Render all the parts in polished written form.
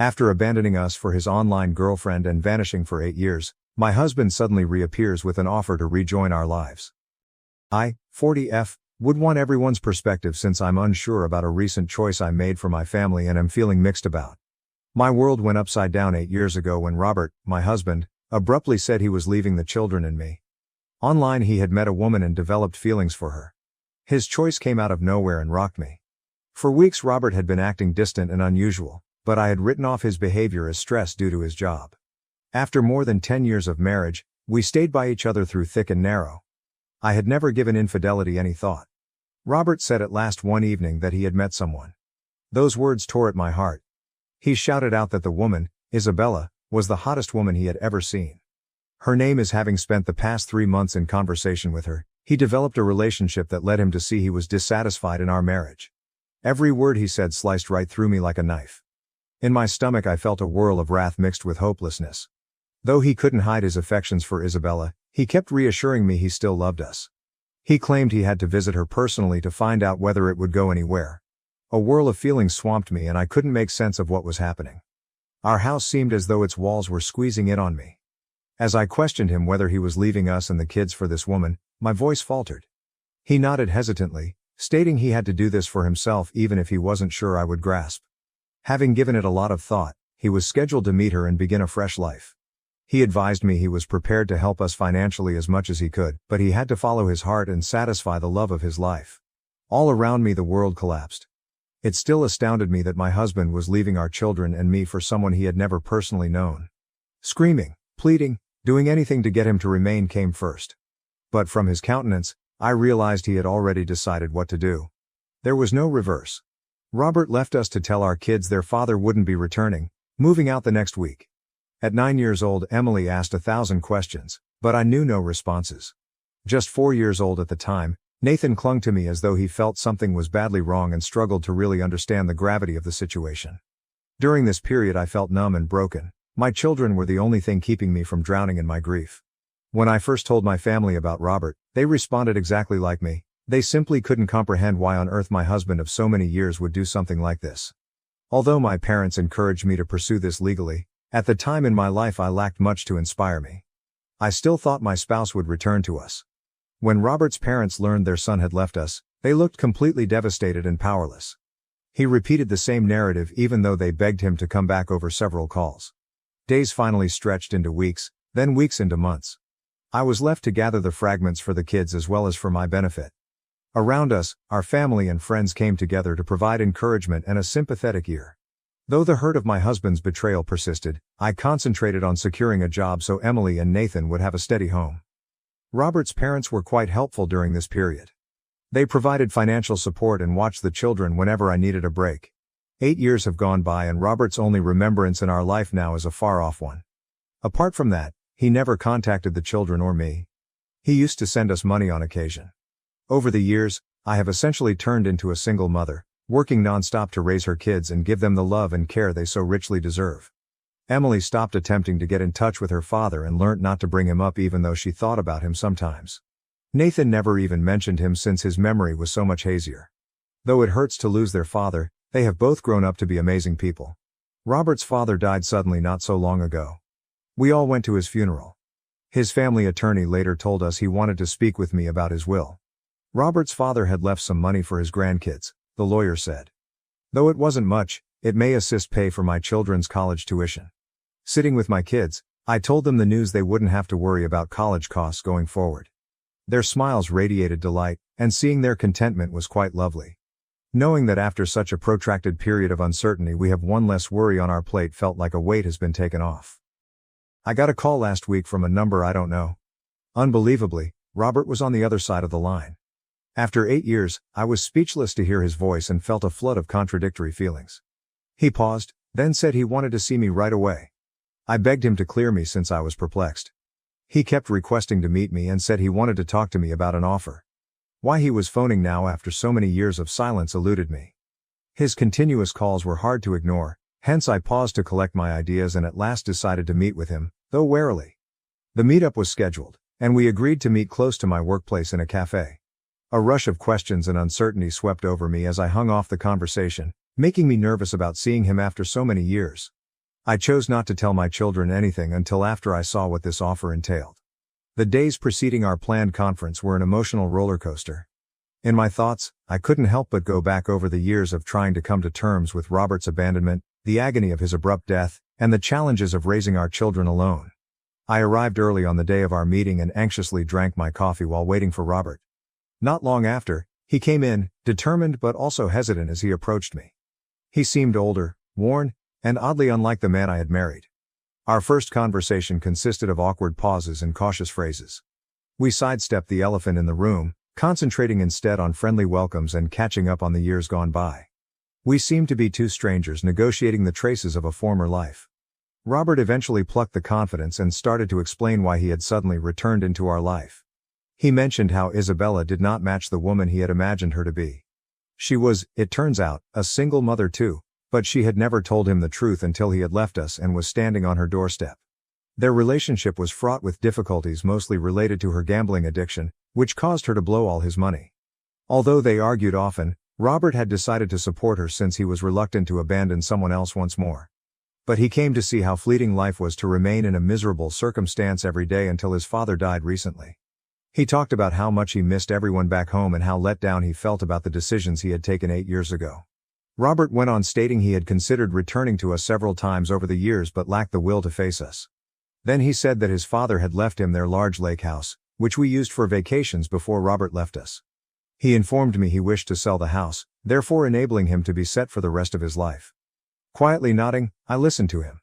After abandoning us for his online girlfriend and vanishing for 8 years, my husband suddenly reappears with an offer to rejoin our lives. I, 40F, would want everyone's perspective since I'm unsure about a recent choice I made for my family and am feeling mixed about. My world went upside down 8 years ago when Robert, my husband, abruptly said he was leaving the children and me. Online he had met a woman and developed feelings for her. His choice came out of nowhere and rocked me. For weeks Robert had been acting distant and unusual, but I had written off his behavior as stress due to his job. After more than 10 years of marriage, we stayed by each other through thick and narrow. I had never given infidelity any thought. Robert said at last one evening that he had met someone. Those words tore at my heart. He shouted out that the woman, Isabella, was the hottest woman he had ever seen. Her name is having spent the past 3 months in conversation with her, he developed a relationship that led him to see he was dissatisfied in our marriage. Every word he said sliced right through me like a knife. In my stomach I felt a whirl of wrath mixed with hopelessness. Though he couldn't hide his affections for Isabella, he kept reassuring me he still loved us. He claimed he had to visit her personally to find out whether it would go anywhere. A whirl of feelings swamped me and I couldn't make sense of what was happening. Our house seemed as though its walls were squeezing in on me. As I questioned him whether he was leaving us and the kids for this woman, my voice faltered. He nodded hesitantly, stating he had to do this for himself even if he wasn't sure I would grasp. Having given it a lot of thought, he was scheduled to meet her and begin a fresh life. He advised me he was prepared to help us financially as much as he could, but he had to follow his heart and satisfy the love of his life. All around me the world collapsed. It still astounded me that my husband was leaving our children and me for someone he had never personally known. Screaming, pleading, doing anything to get him to remain came first. But from his countenance, I realized he had already decided what to do. There was no reverse. Robert left us to tell our kids their father wouldn't be returning, moving out the next week. At 9 years old, Emily asked 1,000 questions, but I knew no responses. Just 4 years old at the time, Nathan clung to me as though he felt something was badly wrong and struggled to really understand the gravity of the situation. During this period I felt numb and broken. My children were the only thing keeping me from drowning in my grief. When I first told my family about Robert, they responded exactly like me. They simply couldn't comprehend why on earth my husband of so many years would do something like this. Although my parents encouraged me to pursue this legally, at the time in my life I lacked much to inspire me. I still thought my spouse would return to us. When Robert's parents learned their son had left us, they looked completely devastated and powerless. He repeated the same narrative even though they begged him to come back over several calls. Days finally stretched into weeks, then weeks into months. I was left to gather the fragments for the kids as well as for my benefit. Around us, our family and friends came together to provide encouragement and a sympathetic ear. Though the hurt of my husband's betrayal persisted, I concentrated on securing a job so Emily and Nathan would have a steady home. Robert's parents were quite helpful during this period. They provided financial support and watched the children whenever I needed a break. 8 years have gone by and Robert's only remembrance in our life now is a far-off one. Apart from that, he never contacted the children or me. He used to send us money on occasion. Over the years, I have essentially turned into a single mother, working non-stop to raise her kids and give them the love and care they so richly deserve. Emily stopped attempting to get in touch with her father and learnt not to bring him up even though she thought about him sometimes. Nathan never even mentioned him since his memory was so much hazier. Though it hurts to lose their father, they have both grown up to be amazing people. Robert's father died suddenly not so long ago. We all went to his funeral. His family attorney later told us he wanted to speak with me about his will. Robert's father had left some money for his grandkids, the lawyer said. Though it wasn't much, it may assist pay for my children's college tuition. Sitting with my kids, I told them the news they wouldn't have to worry about college costs going forward. Their smiles radiated delight, and seeing their contentment was quite lovely. Knowing that after such a protracted period of uncertainty we have one less worry on our plate felt like a weight has been taken off. I got a call last week from a number I don't know. Unbelievably, Robert was on the other side of the line. After 8 years, I was speechless to hear his voice and felt a flood of contradictory feelings. He paused, then said he wanted to see me right away. I begged him to clear me since I was perplexed. He kept requesting to meet me and said he wanted to talk to me about an offer. Why he was phoning now after so many years of silence eluded me. His continuous calls were hard to ignore, hence I paused to collect my ideas and at last decided to meet with him, though warily. The meetup was scheduled, and we agreed to meet close to my workplace in a cafe. A rush of questions and uncertainty swept over me as I hung off the conversation, making me nervous about seeing him after so many years. I chose not to tell my children anything until after I saw what this offer entailed. The days preceding our planned conference were an emotional roller coaster. In my thoughts, I couldn't help but go back over the years of trying to come to terms with Robert's abandonment, the agony of his abrupt death, and the challenges of raising our children alone. I arrived early on the day of our meeting and anxiously drank my coffee while waiting for Robert. Not long after, he came in, determined but also hesitant as he approached me. He seemed older, worn, and oddly unlike the man I had married. Our first conversation consisted of awkward pauses and cautious phrases. We sidestepped the elephant in the room, concentrating instead on friendly welcomes and catching up on the years gone by. We seemed to be two strangers negotiating the traces of a former life. Robert eventually plucked the confidence and started to explain why he had suddenly returned into our life. He mentioned how Isabella did not match the woman he had imagined her to be. She was, it turns out, a single mother too, but she had never told him the truth until he had left us and was standing on her doorstep. Their relationship was fraught with difficulties mostly related to her gambling addiction, which caused her to blow all his money. Although they argued often, Robert had decided to support her since he was reluctant to abandon someone else once more. But he came to see how fleeting life was to remain in a miserable circumstance every day until his father died recently. He talked about how much he missed everyone back home and how let down he felt about the decisions he had taken 8 years ago. Robert went on stating he had considered returning to us several times over the years but lacked the will to face us. Then he said that his father had left him their large lake house, which we used for vacations before Robert left us. He informed me he wished to sell the house, therefore enabling him to be set for the rest of his life. Quietly nodding, I listened to him.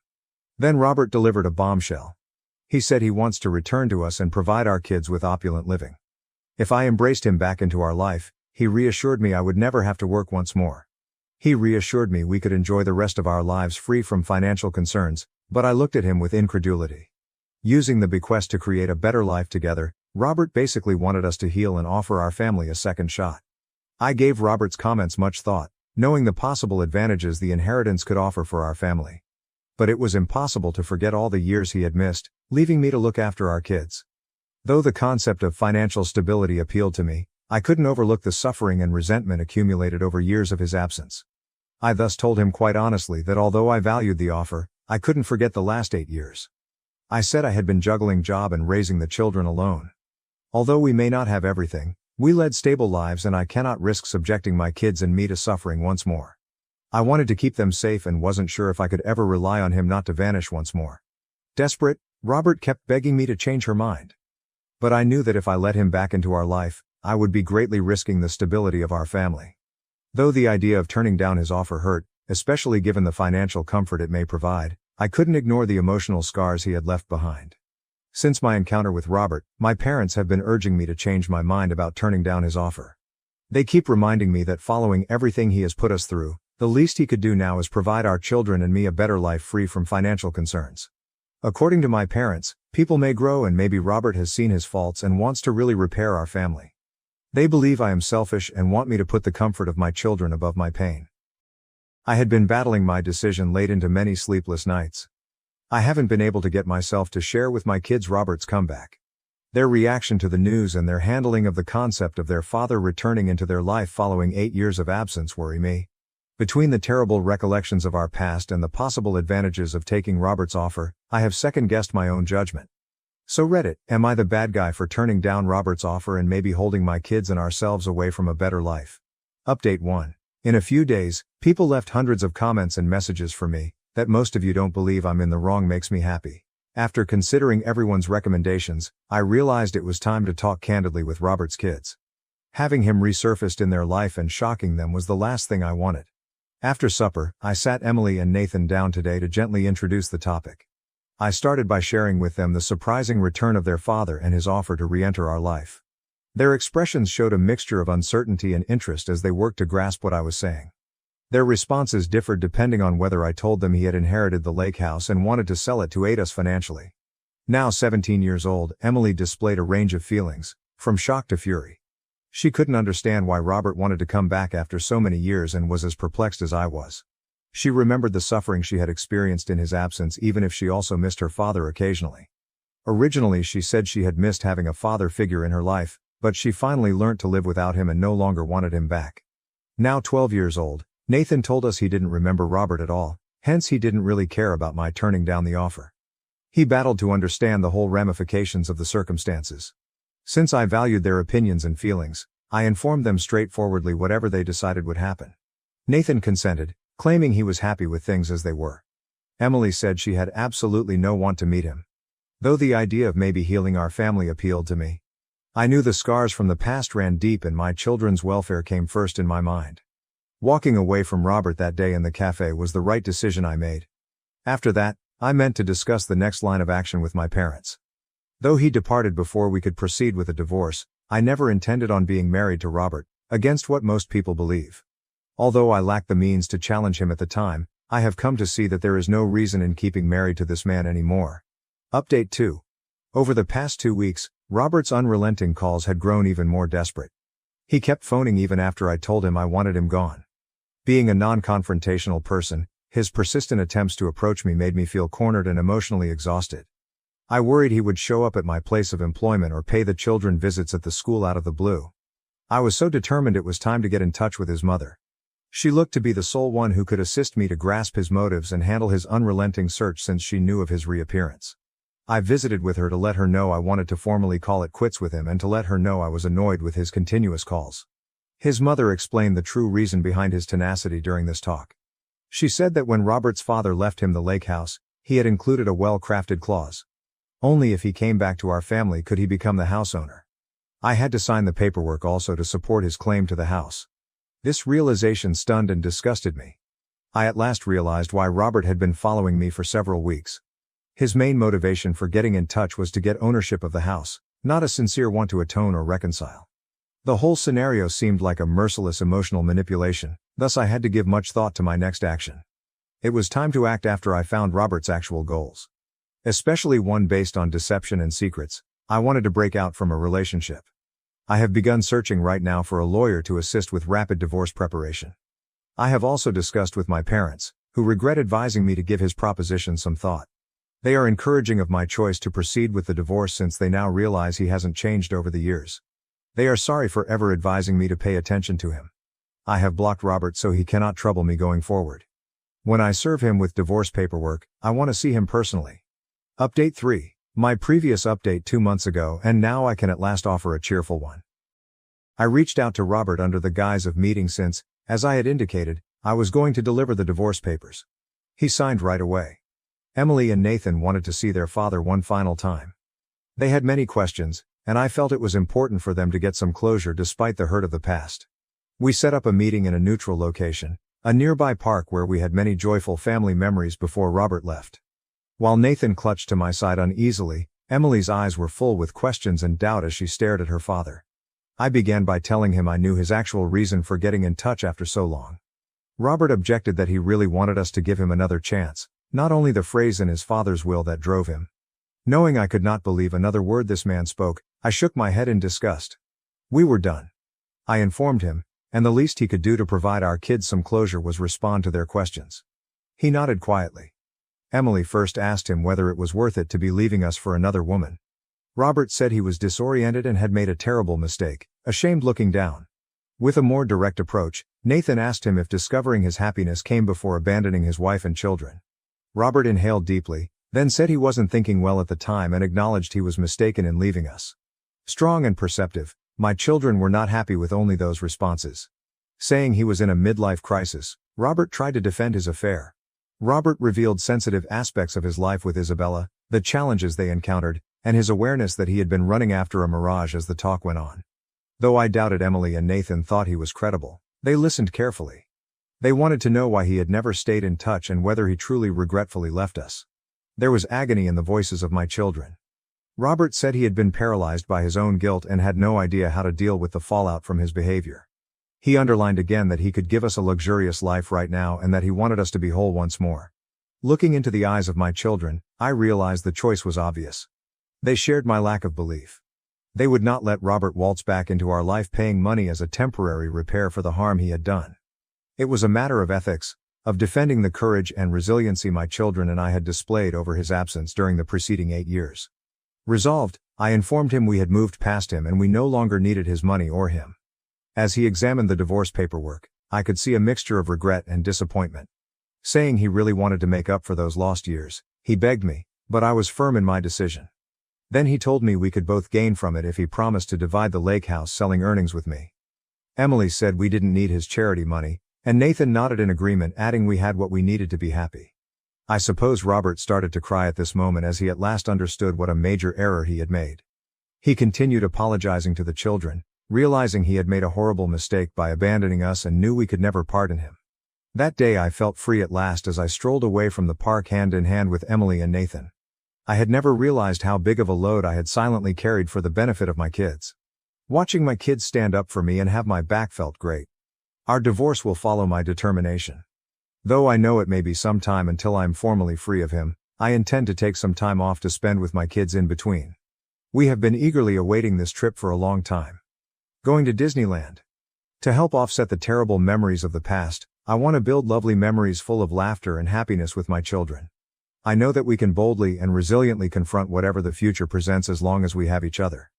Then Robert delivered a bombshell. He said he wants to return to us and provide our kids with opulent living. If I embraced him back into our life, he reassured me I would never have to work once more. He reassured me we could enjoy the rest of our lives free from financial concerns, but I looked at him with incredulity. Using the bequest to create a better life together, Robert basically wanted us to heal and offer our family a second shot. I gave Robert's comments much thought, knowing the possible advantages the inheritance could offer for our family. But it was impossible to forget all the years he had missed, leaving me to look after our kids. Though the concept of financial stability appealed to me, I couldn't overlook the suffering and resentment accumulated over years of his absence. I thus told him quite honestly that although I valued the offer, I couldn't forget the last 8 years. I said I had been juggling job and raising the children alone. Although we may not have everything, we led stable lives and I cannot risk subjecting my kids and me to suffering once more. I wanted to keep them safe and wasn't sure if I could ever rely on him not to vanish once more. Desperate, Robert kept begging me to change her mind. But I knew that if I let him back into our life, I would be greatly risking the stability of our family. Though the idea of turning down his offer hurt, especially given the financial comfort it may provide, I couldn't ignore the emotional scars he had left behind. Since my encounter with Robert, my parents have been urging me to change my mind about turning down his offer. They keep reminding me that following everything he has put us through, the least he could do now is provide our children and me a better life free from financial concerns. According to my parents, people may grow and maybe Robert has seen his faults and wants to really repair our family. They believe I am selfish and want me to put the comfort of my children above my pain. I had been battling my decision late into many sleepless nights. I haven't been able to get myself to share with my kids Robert's comeback. Their reaction to the news and their handling of the concept of their father returning into their life following 8 years of absence worry me. Between the terrible recollections of our past and the possible advantages of taking Robert's offer, I have second-guessed my own judgment. So Reddit, am I the bad guy for turning down Robert's offer and maybe holding my kids and ourselves away from a better life? Update 1. In a few days, people left hundreds of comments and messages for me. That most of you don't believe I'm in the wrong makes me happy. After considering everyone's recommendations, I realized it was time to talk candidly with Robert's kids. Having him resurfaced in their life and shocking them was the last thing I wanted. After supper, I sat Emily and Nathan down today to gently introduce the topic. I started by sharing with them the surprising return of their father and his offer to re-enter our life. Their expressions showed a mixture of uncertainty and interest as they worked to grasp what I was saying. Their responses differed depending on whether I told them he had inherited the lake house and wanted to sell it to aid us financially. Now 17 years old, Emily displayed a range of feelings, from shock to fury. She couldn't understand why Robert wanted to come back after so many years and was as perplexed as I was. She remembered the suffering she had experienced in his absence even if she also missed her father occasionally. Originally she said she had missed having a father figure in her life, but she finally learnt to live without him and no longer wanted him back. Now 12 years old, Nathan told us he didn't remember Robert at all, Hence he didn't really care about my turning down the offer. He battled to understand the whole ramifications of the circumstances. Since I valued their opinions and feelings, I informed them straightforwardly whatever they decided would happen. Nathan consented, claiming he was happy with things as they were. Emily said she had absolutely no want to meet him. Though the idea of maybe healing our family appealed to me. I knew the scars from the past ran deep and my children's welfare came first in my mind. Walking away from Robert that day in the cafe was the right decision I made. After that, I meant to discuss the next line of action with my parents. Though he departed before we could proceed with a divorce, I never intended on being married to Robert, against what most people believe. Although I lacked the means to challenge him at the time, I have come to see that there is no reason in keeping married to this man anymore. Update 2. Over the past 2 weeks, Robert's unrelenting calls had grown even more desperate. He kept phoning even after I told him I wanted him gone. Being a non-confrontational person, his persistent attempts to approach me made me feel cornered and emotionally exhausted. I worried he would show up at my place of employment or pay the children visits at the school out of the blue. I was so determined it was time to get in touch with his mother. She looked to be the sole one who could assist me to grasp his motives and handle his unrelenting search since she knew of his reappearance. I visited with her to let her know I wanted to formally call it quits with him and to let her know I was annoyed with his continuous calls. His mother explained the true reason behind his tenacity during this talk. She said that when Robert's father left him the lake house, he had included a well-crafted clause. Only if he came back to our family could he become the house owner. I had to sign the paperwork also to support his claim to the house. This realization stunned and disgusted me. I at last realized why Robert had been following me for several weeks. His main motivation for getting in touch was to get ownership of the house, not a sincere want to atone or reconcile. The whole scenario seemed like a merciless emotional manipulation, thus I had to give much thought to my next action. It was time to act after I found Robert's actual goals. Especially one based on deception and secrets. I wanted to break out from a relationship. I have begun searching right now for a lawyer to assist with rapid divorce preparation. I have also discussed with my parents, who regret advising me to give his proposition some thought. They are encouraging of my choice to proceed with the divorce since they now realize he hasn't changed over the years. They are sorry for ever advising me to pay attention to him. I have blocked Robert so he cannot trouble me going forward. When I serve him with divorce paperwork, I want to see him personally. Update 3. My previous update 2 months ago and now I can at last offer a cheerful one. I reached out to Robert under the guise of meeting since, as I had indicated, I was going to deliver the divorce papers. He signed right away. Emily and Nathan wanted to see their father one final time. They had many questions, and I felt it was important for them to get some closure despite the hurt of the past. We set up a meeting in a neutral location, a nearby park where we had many joyful family memories before Robert left. While Nathan clutched to my side uneasily, Emily's eyes were full with questions and doubt as she stared at her father. I began by telling him I knew his actual reason for getting in touch after so long. Robert objected that he really wanted us to give him another chance, not only the phrase in his father's will that drove him. Knowing I could not believe another word this man spoke, I shook my head in disgust. We were done. I informed him, and the least he could do to provide our kids some closure was respond to their questions. He nodded quietly. Emily first asked him whether it was worth it to be leaving us for another woman. Robert said he was disoriented and had made a terrible mistake, ashamed looking down. With a more direct approach, Nathan asked him if discovering his happiness came before abandoning his wife and children. Robert inhaled deeply, then said he wasn't thinking well at the time and acknowledged he was mistaken in leaving us. Strong and perceptive, my children were not happy with only those responses. Saying he was in a midlife crisis, Robert tried to defend his affair. Robert revealed sensitive aspects of his life with Isabella, the challenges they encountered, and his awareness that he had been running after a mirage as the talk went on. Though I doubted Emily and Nathan thought he was credible, they listened carefully. They wanted to know why he had never stayed in touch and whether he truly regretfully left us. There was agony in the voices of my children. Robert said he had been paralyzed by his own guilt and had no idea how to deal with the fallout from his behavior. He underlined again that he could give us a luxurious life right now and that he wanted us to be whole once more. Looking into the eyes of my children, I realized the choice was obvious. They shared my lack of belief. They would not let Robert waltz back into our life paying money as a temporary repair for the harm he had done. It was a matter of ethics, of defending the courage and resiliency my children and I had displayed over his absence during the preceding 8 years. Resolved, I informed him we had moved past him and we no longer needed his money or him. As he examined the divorce paperwork, I could see a mixture of regret and disappointment. Saying he really wanted to make up for those lost years, he begged me, but I was firm in my decision. Then he told me we could both gain from it if he promised to divide the lake house selling earnings with me. Emily said we didn't need his charity money, and Nathan nodded in agreement, adding we had what we needed to be happy. I suppose Robert started to cry at this moment as he at last understood what a major error he had made. He continued apologizing to the children, realizing he had made a horrible mistake by abandoning us and knew we could never pardon him. That day I felt free at last as I strolled away from the park hand in hand with Emily and Nathan. I had never realized how big of a load I had silently carried for the benefit of my kids. Watching my kids stand up for me and have my back felt great. Our divorce will follow my determination. Though I know it may be some time until I am formally free of him, I intend to take some time off to spend with my kids in between. We have been eagerly awaiting this trip for a long time. Going to Disneyland. To help offset the terrible memories of the past, I want to build lovely memories full of laughter and happiness with my children. I know that we can boldly and resiliently confront whatever the future presents as long as we have each other.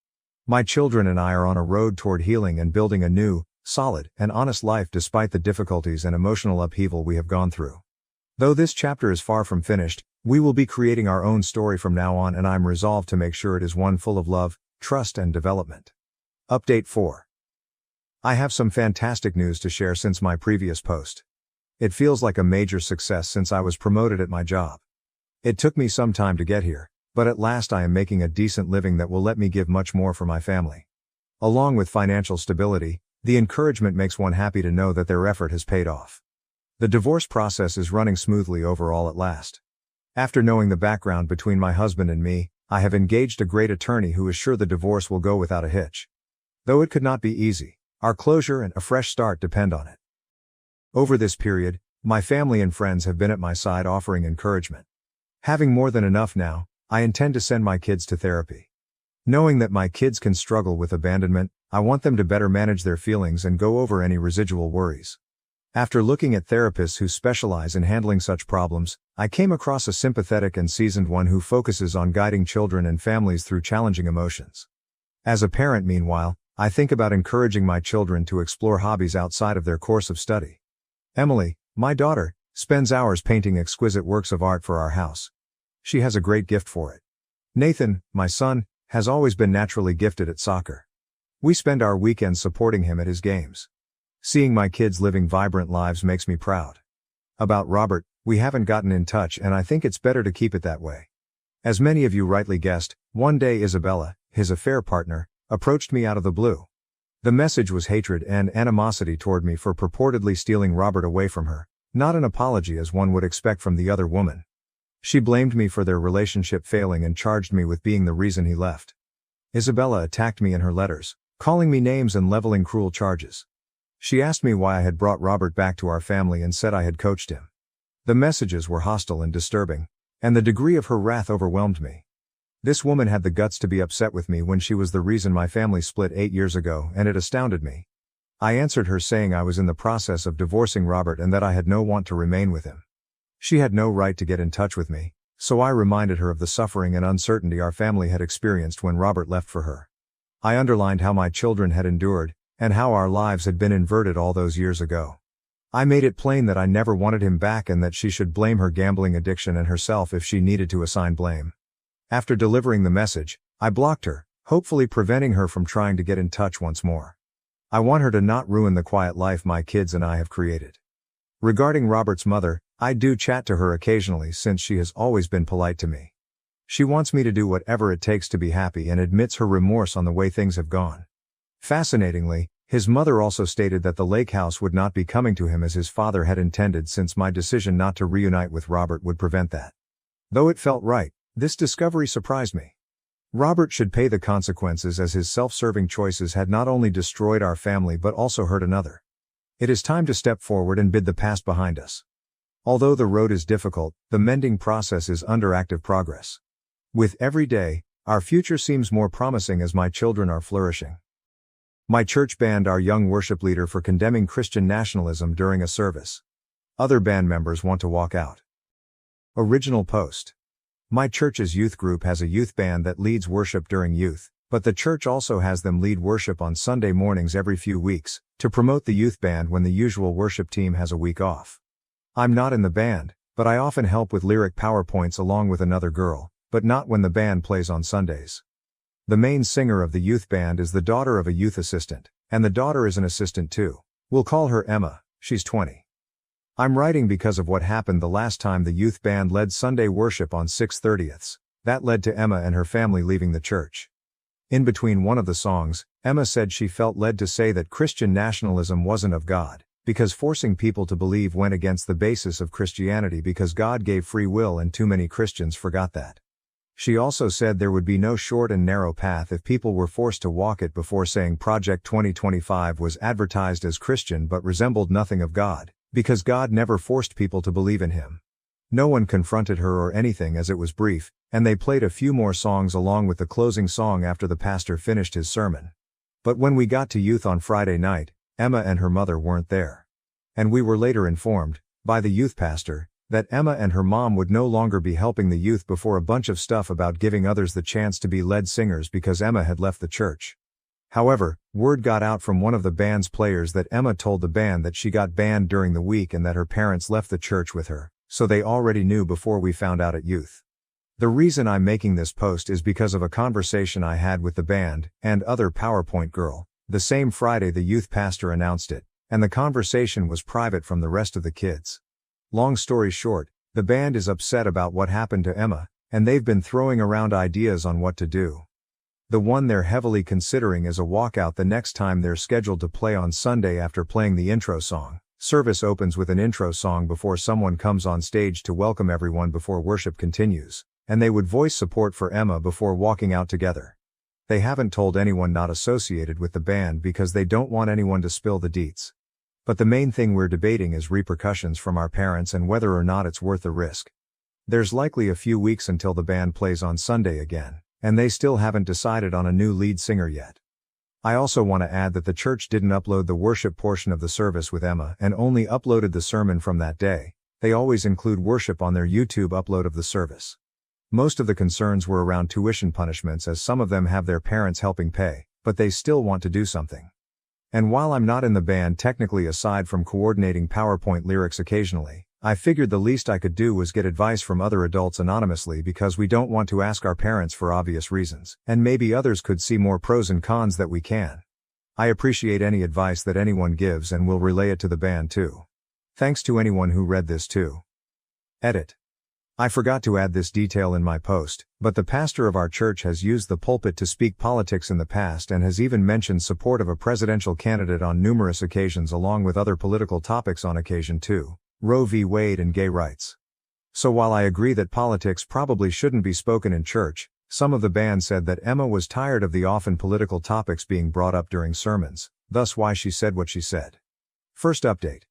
My children and I are on a road toward healing and building a new, solid, and honest life despite the difficulties and emotional upheaval we have gone through. Though this chapter is far from finished, we will be creating our own story from now on, and I'm resolved to make sure it is one full of love, trust, and development. Update 4. I have some fantastic news to share since my previous post. It feels like a major success since I was promoted at my job. It took me some time to get here, but at last I am making a decent living that will let me give much more for my family. Along with financial stability, the encouragement makes one happy to know that their effort has paid off. The divorce process is running smoothly overall at last. After knowing the background between my husband and me, I have engaged a great attorney who is sure the divorce will go without a hitch. Though it could not be easy, our closure and a fresh start depend on it. Over this period, my family and friends have been at my side offering encouragement. Having more than enough now, I intend to send my kids to therapy. Knowing that my kids can struggle with abandonment, I want them to better manage their feelings and go over any residual worries. After looking at therapists who specialize in handling such problems, I came across a sympathetic and seasoned one who focuses on guiding children and families through challenging emotions. As a parent, meanwhile, I think about encouraging my children to explore hobbies outside of their course of study. Emily, my daughter, spends hours painting exquisite works of art for our house. She has a great gift for it. Nathan, my son, has always been naturally gifted at soccer. We spend our weekends supporting him at his games. Seeing my kids living vibrant lives makes me proud. About Robert, we haven't gotten in touch, and I think it's better to keep it that way. As many of you rightly guessed, one day Isabella, his affair partner, approached me out of the blue. The message was hatred and animosity toward me for purportedly stealing Robert away from her, not an apology as one would expect from the other woman. She blamed me for their relationship failing and charged me with being the reason he left. Isabella attacked me in her letters, calling me names and leveling cruel charges. She asked me why I had brought Robert back to our family and said I had coached him. The messages were hostile and disturbing, and the degree of her wrath overwhelmed me. This woman had the guts to be upset with me when she was the reason my family split 8 years ago, and it astounded me. I answered her saying I was in the process of divorcing Robert and that I had no want to remain with him. She had no right to get in touch with me, so I reminded her of the suffering and uncertainty our family had experienced when Robert left for her. I underlined how my children had endured, and how our lives had been inverted all those years ago. I made it plain that I never wanted him back and that she should blame her gambling addiction and herself if she needed to assign blame. After delivering the message, I blocked her, hopefully preventing her from trying to get in touch once more. I want her to not ruin the quiet life my kids and I have created. Regarding Robert's mother, I do chat to her occasionally since she has always been polite to me. She wants me to do whatever it takes to be happy and admits her remorse on the way things have gone. Fascinatingly, his mother also stated that the lake house would not be coming to him as his father had intended, since my decision not to reunite with Robert would prevent that. Though it felt right, this discovery surprised me. Robert should pay the consequences, as his self-serving choices had not only destroyed our family but also hurt another. It is time to step forward and bid the past behind us. Although the road is difficult, the mending process is under active progress. With every day, our future seems more promising as my children are flourishing. My church banned our young worship leader for condemning Christian nationalism during a service. Other band members want to walk out. Original post. My church's youth group has a youth band that leads worship during youth, but the church also has them lead worship on Sunday mornings every few weeks, to promote the youth band when the usual worship team has a week off. I'm not in the band, but I often help with lyric PowerPoints along with another girl, but not when the band plays on Sundays. The main singer of the youth band is the daughter of a youth assistant, and the daughter is an assistant too. We'll call her Emma, she's 20. I'm writing because of what happened the last time the youth band led Sunday worship on 6/30. That led to Emma and her family leaving the church. In between one of the songs, Emma said she felt led to say that Christian nationalism wasn't of God, because forcing people to believe went against the basis of Christianity because God gave free will and too many Christians forgot that. She also said there would be no short and narrow path if people were forced to walk it, before saying Project 2025 was advertised as Christian but resembled nothing of God, because God never forced people to believe in Him. No one confronted her or anything, as it was brief, and they played a few more songs along with the closing song after the pastor finished his sermon. But when we got to youth on Friday night, Emma and her mother weren't there. And we were later informed, by the youth pastor, that Emma and her mom would no longer be helping the youth before a bunch of stuff about giving others the chance to be lead singers because Emma had left the church. However, word got out from one of the band's players that Emma told the band that she got banned during the week and that her parents left the church with her, so they already knew before we found out at youth. The reason I'm making this post is because of a conversation I had with the band and other PowerPoint girl. The same Friday the youth pastor announced it, and the conversation was private from the rest of the kids. Long story short, the band is upset about what happened to Emma, and they've been throwing around ideas on what to do. The one they're heavily considering is a walkout the next time they're scheduled to play on Sunday after playing the intro song. Service opens with an intro song before someone comes on stage to welcome everyone before worship continues, and they would voice support for Emma before walking out together. They haven't told anyone not associated with the band because they don't want anyone to spill the deets. But the main thing we're debating is repercussions from our parents and whether or not it's worth the risk. There's likely a few weeks until the band plays on Sunday again, and they still haven't decided on a new lead singer yet. I also want to add that the church didn't upload the worship portion of the service with Emma and only uploaded the sermon from that day. They always include worship on their YouTube upload of the service. Most of the concerns were around tuition punishments, as some of them have their parents helping pay, but they still want to do something. And while I'm not in the band technically, aside from coordinating PowerPoint lyrics occasionally, I figured the least I could do was get advice from other adults anonymously, because we don't want to ask our parents for obvious reasons, and maybe others could see more pros and cons that we can. I appreciate any advice that anyone gives and will relay it to the band too. Thanks to anyone who read this too. Edit. I forgot to add this detail in my post, but the pastor of our church has used the pulpit to speak politics in the past and has even mentioned support of a presidential candidate on numerous occasions, along with other political topics on occasion too, Roe v. Wade and gay rights. So while I agree that politics probably shouldn't be spoken in church, some of the band said that Emma was tired of the often political topics being brought up during sermons, thus why she said what she said. First update.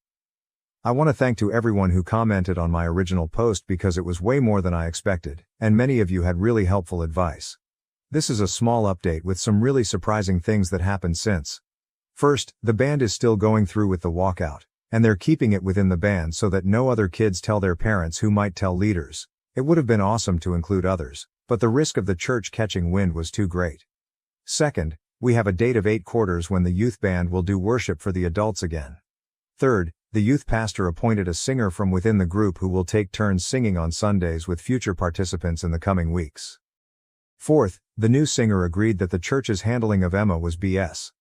I want to thank to everyone who commented on my original post, because it was way more than I expected, and many of you had really helpful advice. This is a small update with some really surprising things that happened since. First, the band is still going through with the walkout, and they're keeping it within the band so that no other kids tell their parents who might tell leaders. It would have been awesome to include others, but the risk of the church catching wind was too great. Second, we have a date of 8/4 when the youth band will do worship for the adults again. Third, the youth pastor appointed a singer from within the group who will take turns singing on Sundays with future participants in the coming weeks. Fourth, the new singer agreed that the church's handling of Emma was BS.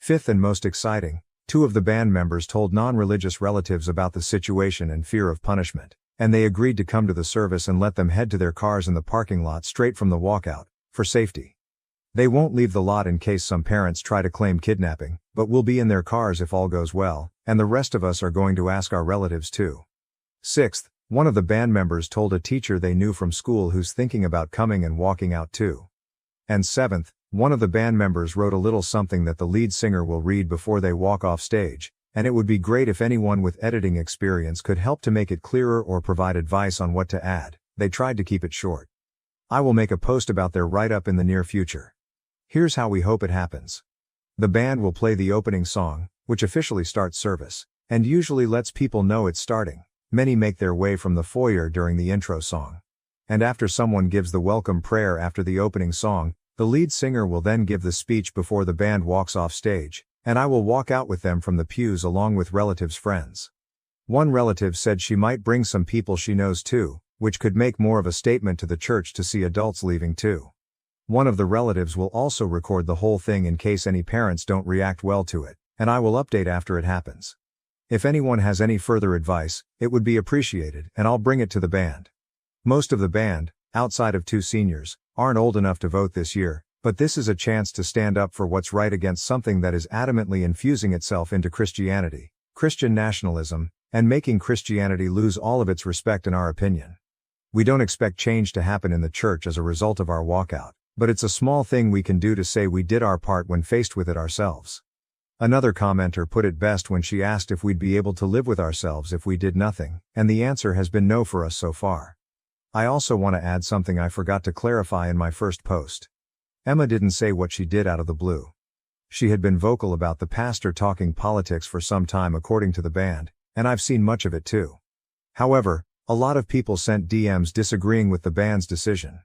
Fifth, and most exciting, 2 of the band members told non-religious relatives about the situation and fear of punishment, and they agreed to come to the service and let them head to their cars in the parking lot straight from the walkout, for safety. They won't leave the lot in case some parents try to claim kidnapping, but will be in their cars if all goes well, and the rest of us are going to ask our relatives too. Sixth, one of the band members told a teacher they knew from school who's thinking about coming and walking out too. And seventh, one of the band members wrote a little something that the lead singer will read before they walk off stage, and it would be great if anyone with editing experience could help to make it clearer or provide advice on what to add. They tried to keep it short. I will make a post about their write-up in the near future. Here's how we hope it happens. The band will play the opening song, which officially starts service, and usually lets people know it's starting. Many make their way from the foyer during the intro song. And after someone gives the welcome prayer after the opening song, the lead singer will then give the speech before the band walks off stage, and I will walk out with them from the pews along with relatives' friends. One relative said she might bring some people she knows too, which could make more of a statement to the church to see adults leaving too. One of the relatives will also record the whole thing in case any parents don't react well to it, and I will update after it happens. If anyone has any further advice, it would be appreciated, and I'll bring it to the band. Most of the band, outside of 2 seniors, aren't old enough to vote this year, but this is a chance to stand up for what's right against something that is adamantly infusing itself into Christianity, Christian nationalism, and making Christianity lose all of its respect in our opinion. We don't expect change to happen in the church as a result of our walkout, but it's a small thing we can do to say we did our part when faced with it ourselves. Another commenter put it best when she asked if we'd be able to live with ourselves if we did nothing, and the answer has been no for us so far. I also want to add something I forgot to clarify in my first post. Emma didn't say what she did out of the blue. She had been vocal about the pastor talking politics for some time according to the band, and I've seen much of it too. However, a lot of people sent DMs disagreeing with the band's decision.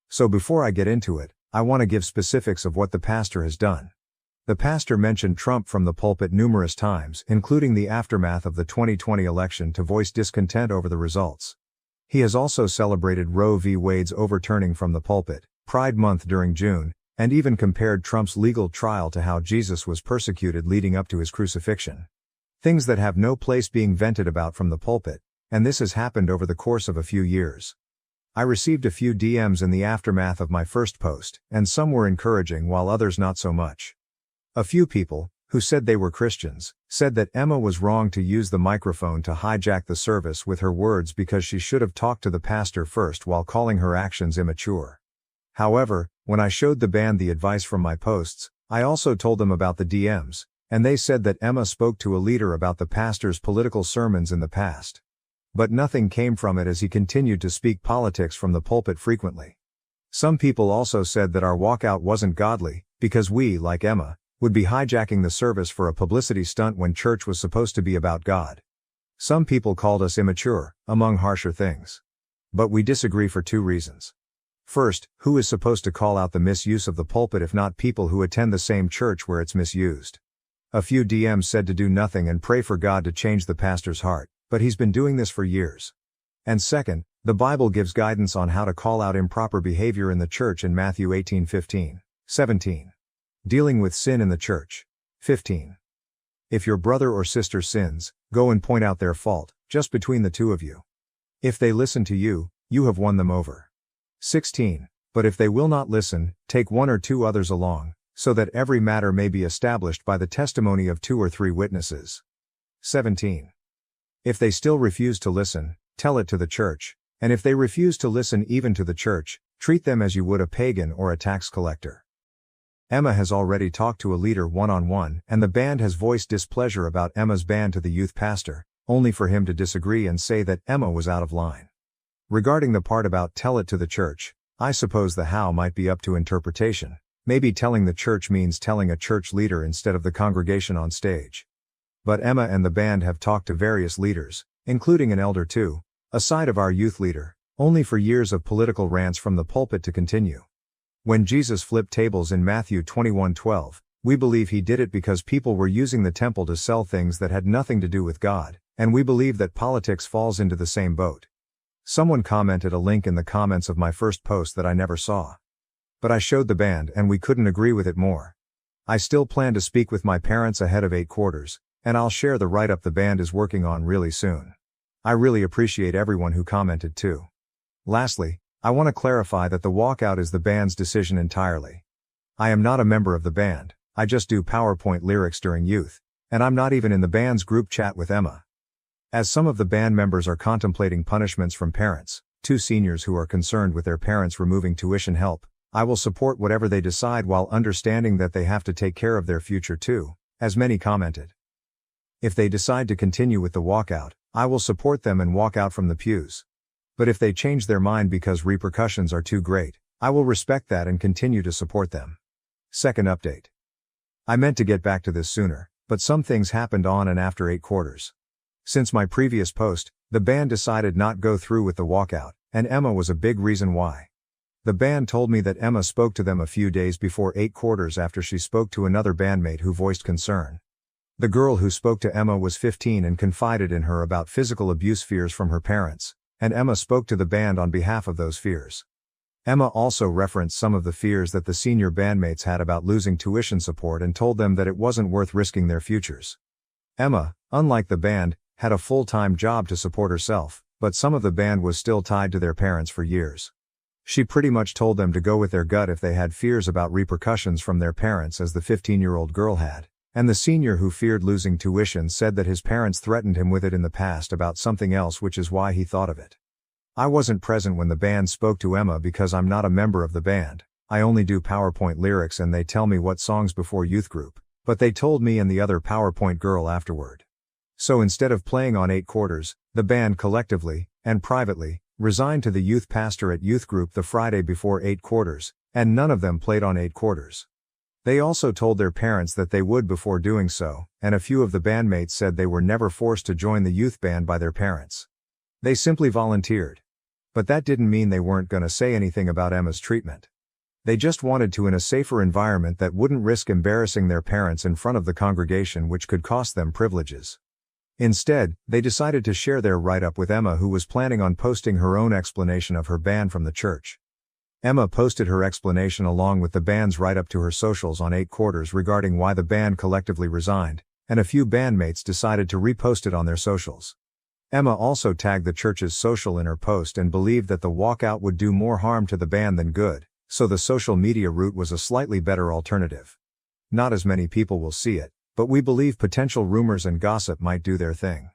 So before I get into it, I want to give specifics of what the pastor has done. The pastor mentioned Trump from the pulpit numerous times, including the aftermath of the 2020 election, to voice discontent over the results. He has also celebrated Roe v. Wade's overturning from the pulpit, Pride Month during June, and even compared Trump's legal trial to how Jesus was persecuted leading up to his crucifixion. Things that have no place being vented about from the pulpit, and this has happened over the course of a few years. I received a few DMs in the aftermath of my first post, and some were encouraging while others not so much. A few people, who said they were Christians, said that Emma was wrong to use the microphone to hijack the service with her words because she should have talked to the pastor first while calling her actions immature. However, when I showed the band the advice from my posts, I also told them about the DMs, and they said that Emma spoke to a leader about the pastor's political sermons in the past. But nothing came from it as he continued to speak politics from the pulpit frequently. Some people also said that our walkout wasn't godly, because we, like Emma, would be hijacking the service for a publicity stunt when church was supposed to be about God. Some people called us immature, among harsher things. But we disagree for 2 reasons. First, who is supposed to call out the misuse of the pulpit if not people who attend the same church where it's misused? A few DMs said to do nothing and pray for God to change the pastor's heart, but he's been doing this for years. And second, the Bible gives guidance on how to call out improper behavior in the church in Matthew 18:15, 17. Dealing with sin in the church. 15. If your brother or sister sins, go and point out their fault, just between the 2 of you. If they listen to you, you have won them over. 16. But if they will not listen, take 1 or 2 others along, so that every matter may be established by the testimony of 2 or 3 witnesses. 17. If they still refuse to listen, tell it to the church, and if they refuse to listen even to the church, treat them as you would a pagan or a tax collector. Emma has already talked to a leader one-on-one, and the band has voiced displeasure about Emma's ban to the youth pastor, only for him to disagree and say that Emma was out of line. Regarding the part about tell it to the church, I suppose the how might be up to interpretation. Maybe telling the church means telling a church leader instead of the congregation on stage. But Emma and the band have talked to various leaders, including an elder too, aside of our youth leader, only for years of political rants from the pulpit to continue. When Jesus flipped tables in Matthew 21:12, we believe he did it because people were using the temple to sell things that had nothing to do with God, and we believe that politics falls into the same boat. Someone commented a link in the comments of my first post that I never saw. But I showed the band and we couldn't agree with it more. I still plan to speak with my parents ahead of 8 quarters, and I'll share the write-up the band is working on really soon. I really appreciate everyone who commented too. Lastly, I want to clarify that the walkout is the band's decision entirely. I am not a member of the band, I just do PowerPoint lyrics during youth, and I'm not even in the band's group chat with Emma. As some of the band members are contemplating punishments from parents, 2 seniors who are concerned with their parents removing tuition help, I will support whatever they decide while understanding that they have to take care of their future too, as many commented. If they decide to continue with the walkout, I will support them and walk out from the pews. But if they change their mind because repercussions are too great, I will respect that and continue to support them. Second update. I meant to get back to this sooner, but some things happened on and after 8 quarters. Since my previous post, the band decided not go through with the walkout, and Emma was a big reason why. The band told me that Emma spoke to them a few days before 8 quarters after she spoke to another bandmate who voiced concern. The girl who spoke to Emma was 15 and confided in her about physical abuse fears from her parents, and Emma spoke to the band on behalf of those fears. Emma also referenced some of the fears that the senior bandmates had about losing tuition support and told them that it wasn't worth risking their futures. Emma, unlike the band, had a full-time job to support herself, but some of the band was still tied to their parents for years. She pretty much told them to go with their gut if they had fears about repercussions from their parents, as the 15-year-old girl had. And the senior who feared losing tuition said that his parents threatened him with it in the past about something else, which is why he thought of it. I wasn't present when the band spoke to Emma because I'm not a member of the band. I only do PowerPoint lyrics and they tell me what songs before youth group, but they told me and the other PowerPoint girl afterward. So instead of playing on 8 quarters, the band collectively, and privately, resigned to the youth pastor at youth group the Friday before 8 quarters, and none of them played on 8 quarters. They also told their parents that they would before doing so, and a few of the bandmates said they were never forced to join the youth band by their parents. They simply volunteered. But that didn't mean they weren't gonna say anything about Emma's treatment. They just wanted to in a safer environment that wouldn't risk embarrassing their parents in front of the congregation, which could cost them privileges. Instead, they decided to share their write-up with Emma, who was planning on posting her own explanation of her ban from the church. Emma posted her explanation along with the band's write-up to her socials on 8 quarters regarding why the band collectively resigned, and a few bandmates decided to repost it on their socials. Emma also tagged the church's social in her post and believed that the walkout would do more harm to the band than good, so the social media route was a slightly better alternative. Not as many people will see it, but we believe potential rumors and gossip might do their thing.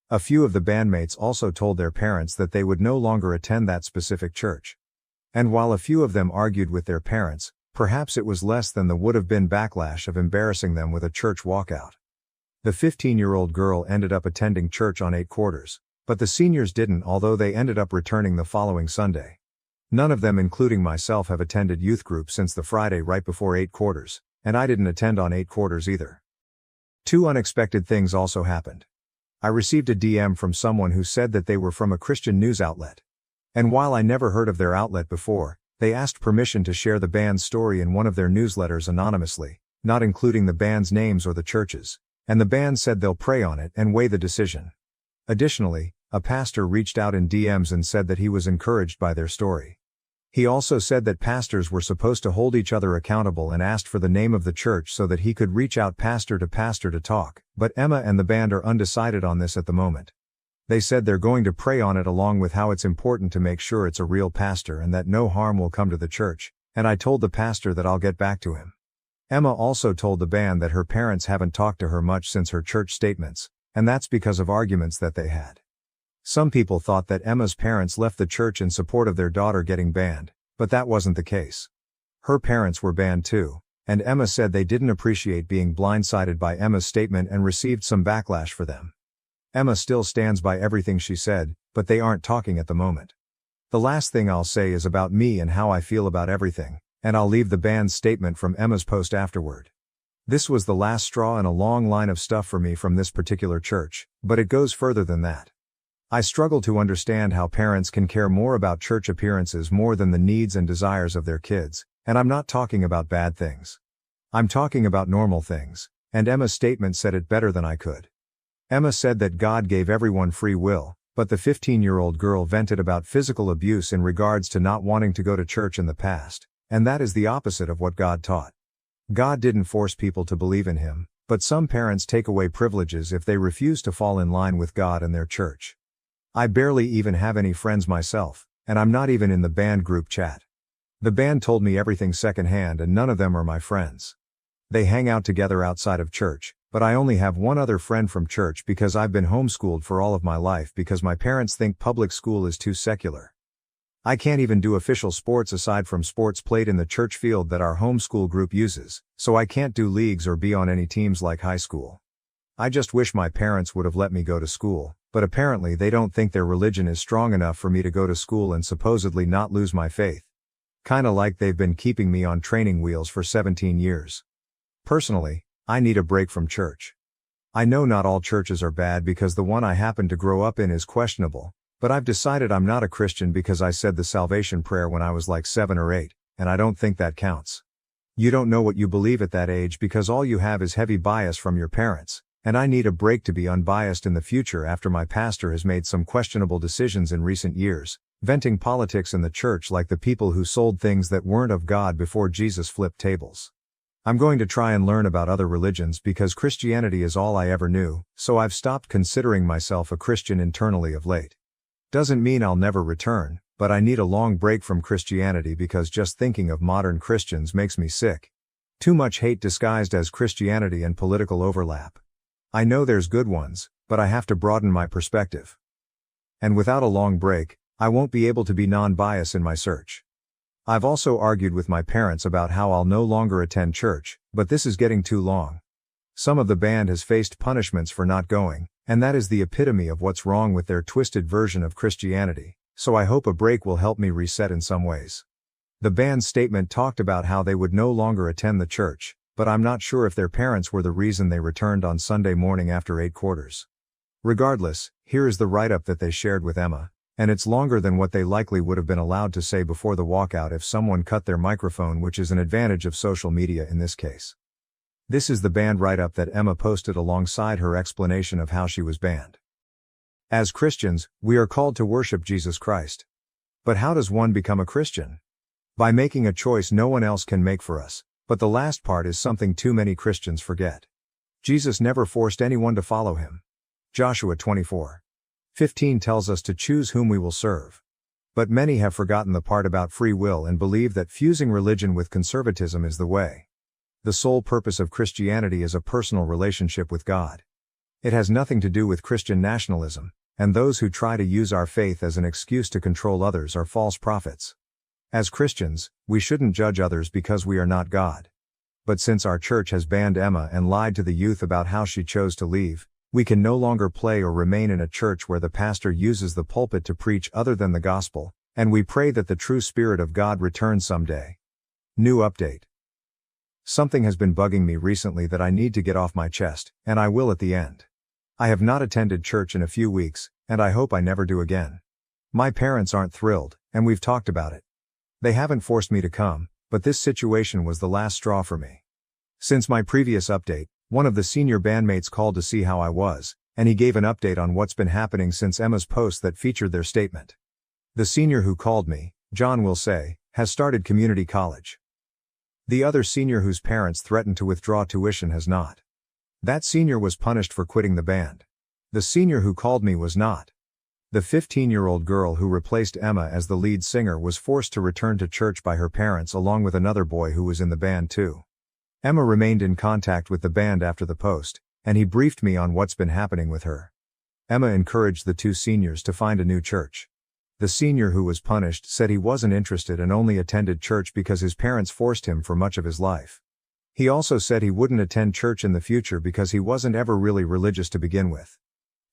A few of the bandmates also told their parents that they would no longer attend that specific church. And while a few of them argued with their parents, perhaps it was less than the would have been backlash of embarrassing them with a church walkout. The 15-year-old girl ended up attending church on 8 quarters, but the seniors didn't, although they ended up returning the following Sunday. None of them, including myself, have attended youth group since the Friday right before 8 quarters, and I didn't attend on 8 quarters either. 2 unexpected things also happened. I received a DM from someone who said that they were from a Christian news outlet. And while I never heard of their outlet before, they asked permission to share the band's story in one of their newsletters anonymously, not including the band's names or the churches, and the band said they'll pray on it and weigh the decision. Additionally, a pastor reached out in DMs and said that he was encouraged by their story. He also said that pastors were supposed to hold each other accountable and asked for the name of the church so that he could reach out pastor to talk, but Emma and the band are undecided on this at the moment. They said they're going to pray on it along with how it's important to make sure it's a real pastor and that no harm will come to the church, and I told the pastor that I'll get back to him. Emma also told the band that her parents haven't talked to her much since her church statements, and that's because of arguments that they had. Some people thought that Emma's parents left the church in support of their daughter getting banned, but that wasn't the case. Her parents were banned too, and Emma said they didn't appreciate being blindsided by Emma's statement and received some backlash for them. Emma still stands by everything she said, but they aren't talking at the moment. The last thing I'll say is about me and how I feel about everything, and I'll leave the band's statement from Emma's post afterward. This was the last straw in a long line of stuff for me from this particular church, but it goes further than that. I struggle to understand how parents can care more about church appearances more than the needs and desires of their kids, and I'm not talking about bad things. I'm talking about normal things, and Emma's statement said it better than I could. Emma said that God gave everyone free will, but the 15-year-old girl vented about physical abuse in regards to not wanting to go to church in the past, and that is the opposite of what God taught. God didn't force people to believe in Him, but some parents take away privileges if they refuse to fall in line with God and their church. I barely even have any friends myself, and I'm not even in the band group chat. The band told me everything secondhand and none of them are my friends. They hang out together outside of church, but I only have one other friend from church because I've been homeschooled for all of my life because my parents think public school is too secular. I can't even do official sports aside from sports played in the church field that our homeschool group uses, so I can't do leagues or be on any teams like high school. I just wish my parents would have let me go to school, but apparently they don't think their religion is strong enough for me to go to school and supposedly not lose my faith. Kinda like they've been keeping me on training wheels for 17 years. Personally, I need a break from church. I know not all churches are bad because the one I happen to grow up in is questionable, but I've decided I'm not a Christian because I said the salvation prayer when I was like 7 or 8, and I don't think that counts. You don't know what you believe at that age because all you have is heavy bias from your parents, and I need a break to be unbiased in the future after my pastor has made some questionable decisions in recent years, venting politics in the church like the people who sold things that weren't of God before Jesus flipped tables. I'm going to try and learn about other religions because Christianity is all I ever knew, so I've stopped considering myself a Christian internally of late. Doesn't mean I'll never return, but I need a long break from Christianity because just thinking of modern Christians makes me sick. Too much hate disguised as Christianity and political overlap. I know there's good ones, but I have to broaden my perspective. And without a long break, I won't be able to be non-biased in my search. I've also argued with my parents about how I'll no longer attend church, but this is getting too long. Some of the band has faced punishments for not going, and that is the epitome of what's wrong with their twisted version of Christianity, so I hope a break will help me reset in some ways. The band's statement talked about how they would no longer attend the church, but I'm not sure if their parents were the reason they returned on Sunday morning after 8/4. Regardless, here is the write-up that they shared with Emma, and it's longer than what they likely would have been allowed to say before the walkout if someone cut their microphone, which is an advantage of social media in this case. This is the band write-up that Emma posted alongside her explanation of how she was banned. As Christians, we are called to worship Jesus Christ. But how does one become a Christian? By making a choice no one else can make for us, but the last part is something too many Christians forget. Jesus never forced anyone to follow him. Joshua 24:15 tells us to choose whom we will serve. But many have forgotten the part about free will and believe that fusing religion with conservatism is the way. The sole purpose of Christianity is a personal relationship with God. It has nothing to do with Christian nationalism, and those who try to use our faith as an excuse to control others are false prophets. As Christians, we shouldn't judge others because we are not God. But since our church has banned Emma and lied to the youth about how she chose to leave, we can no longer play or remain in a church where the pastor uses the pulpit to preach other than the gospel, and we pray that the true Spirit of God returns someday. New update. Something has been bugging me recently that I need to get off my chest, and I will at the end. I have not attended church in a few weeks, and I hope I never do again. My parents aren't thrilled, and we've talked about it. They haven't forced me to come, but this situation was the last straw for me. Since my previous update, one of the senior bandmates called to see how I was, and he gave an update on what's been happening since Emma's post that featured their statement. The senior who called me, John will say, has started community college. The other senior whose parents threatened to withdraw tuition has not. That senior was punished for quitting the band. The senior who called me was not. The 15-year-old girl who replaced Emma as the lead singer was forced to return to church by her parents along with another boy who was in the band too. Emma remained in contact with the band after the post, and he briefed me on what's been happening with her. Emma encouraged the two seniors to find a new church. The senior who was punished said he wasn't interested and only attended church because his parents forced him for much of his life. He also said he wouldn't attend church in the future because he wasn't ever really religious to begin with.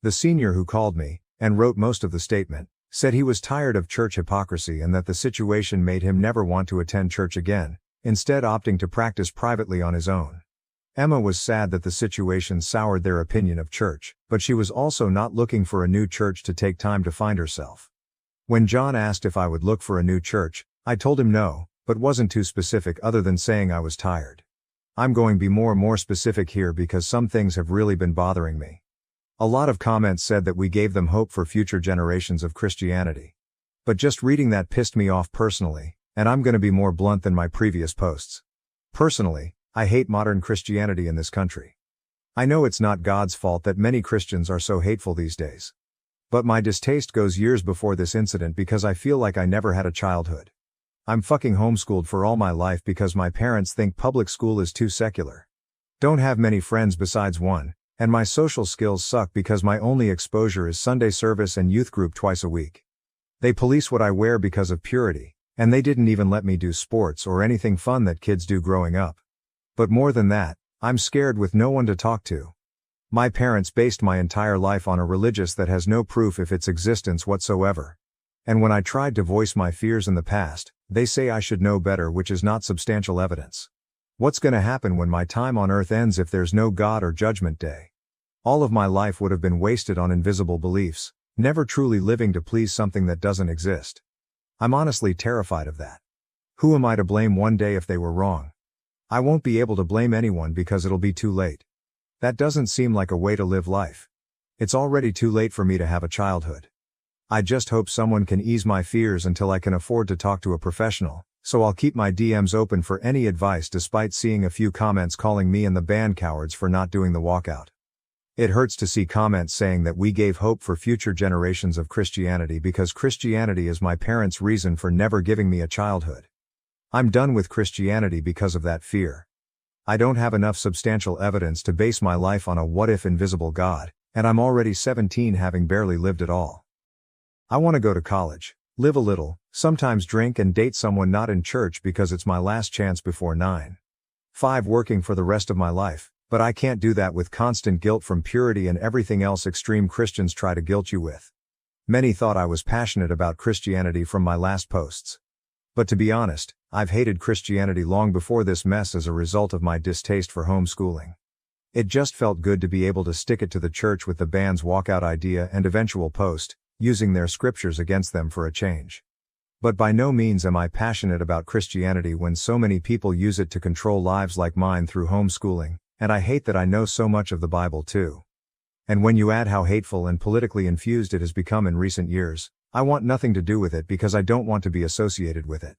The senior who called me, and wrote most of the statement, said he was tired of church hypocrisy and that the situation made him never want to attend church again, instead opting to practice privately on his own. Emma was sad that the situation soured their opinion of church, but she was also not looking for a new church to take time to find herself. When John asked if I would look for a new church, I told him no, but wasn't too specific other than saying I was tired. I'm going to be more specific here because some things have really been bothering me. A lot of comments said that we gave them hope for future generations of Christianity. But just reading that pissed me off personally, and I'm going to be more blunt than my previous posts. Personally, I hate modern Christianity in this country. I know it's not God's fault that many Christians are so hateful these days. But my distaste goes years before this incident because I feel like I never had a childhood. I'm fucking homeschooled for all my life because my parents think public school is too secular. Don't have many friends besides one, and my social skills suck because my only exposure is Sunday service and youth group twice a week. They police what I wear because of purity, and they didn't even let me do sports or anything fun that kids do growing up. But more than that, I'm scared with no one to talk to. My parents based my entire life on a religious that has no proof of its existence whatsoever. And when I tried to voice my fears in the past, they say I should know better, which is not substantial evidence. What's gonna happen when my time on earth ends if there's no God or judgment day? All of my life would have been wasted on invisible beliefs, never truly living to please something that doesn't exist. I'm honestly terrified of that. Who am I to blame one day if they were wrong? I won't be able to blame anyone because it'll be too late. That doesn't seem like a way to live life. It's already too late for me to have a childhood. I just hope someone can ease my fears until I can afford to talk to a professional, so I'll keep my DMs open for any advice despite seeing a few comments calling me and the band cowards for not doing the walkout. It hurts to see comments saying that we gave hope for future generations of Christianity because Christianity is my parents' reason for never giving me a childhood. I'm done with Christianity because of that fear. I don't have enough substantial evidence to base my life on a what-if invisible God, and I'm already 17 having barely lived at all. I want to go to college, live a little, sometimes drink and date someone not in church because it's my last chance before 9-5 working for the rest of my life, but I can't do that with constant guilt from purity and everything else extreme Christians try to guilt you with. Many thought I was passionate about Christianity from my last posts. But to be honest, I've hated Christianity long before this mess as a result of my distaste for homeschooling. It just felt good to be able to stick it to the church with the band's walkout idea and eventual post, using their scriptures against them for a change. But by no means am I passionate about Christianity when so many people use it to control lives like mine through homeschooling, and I hate that I know so much of the Bible too. And when you add how hateful and politically infused it has become in recent years, I want nothing to do with it because I don't want to be associated with it.